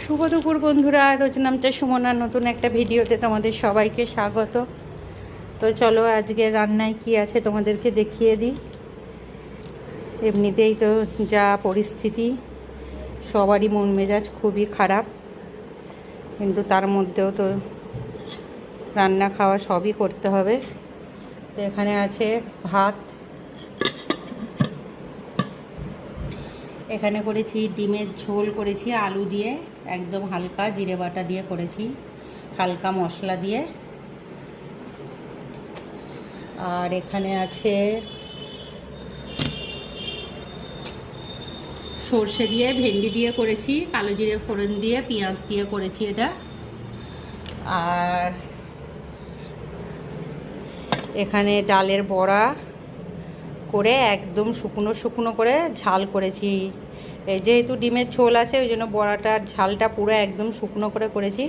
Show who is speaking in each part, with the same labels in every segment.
Speaker 1: শুভ দুপুর বন্ধুরা, রোজ নামটা সুমনার নতুন একটা ভিডিওতে তোমাদের সবাইকে স্বাগত। তো চলো আজকে রান্নায় কি আছে তোমাদেরকে দেখিয়ে দিই। এমনিতেই তো যা পরিস্থিতি, সবারই মন মেজাজ খুবই খারাপ, কিন্তু তার মধ্যেও তো রান্না খাওয়া সবই করতে হবে। তো এখানে আছে ভাত, এখানে করেছি ডিমের ঝোল করেছি আলু দিয়ে, একদম হালকা জিরে বাটা দিয়ে করেছি, হালকা মশলা দিয়ে। আর এখানে আছে সর্ষে দিয়ে ভেন্ডি দিয়ে করেছি, কালো জিরে ফোড়ন দিয়ে পেঁয়াজ দিয়ে করেছি এটা। আর এখানে ডালের বড়া করে একদম শুকনো শুকনো করে ঝাল করেছি। এই যেহেতু ডিমের ঝোল আছে ওই জন্য বড়াটার ঝালটা পুরো একদম শুকনো করে করেছি।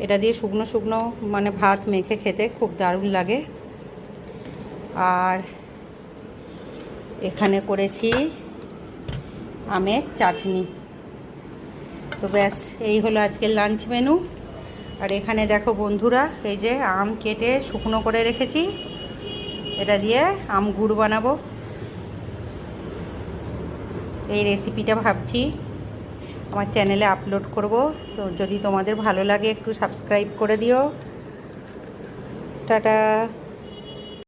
Speaker 1: এটা দিয়ে শুকনো শুকনো মানে ভাত মেখে খেতে খুব দারুণ লাগে। আর এখানে করেছি আমের চাটনি। তো ব্যাস, এই হলো আজকের লাঞ্চ মেনু। আর এখানে দেখো বন্ধুরা, এই যে আম কেটে শুকনো করে রেখেছি, এটা দিয়ে আম গুড় বানাবো। এই রেসিপিটা ভাবছি আমার চ্যানেলে আপলোড করব। তো যদি তোমাদের ভালো লাগে একটু সাবস্ক্রাইব করে দিও। টাটা।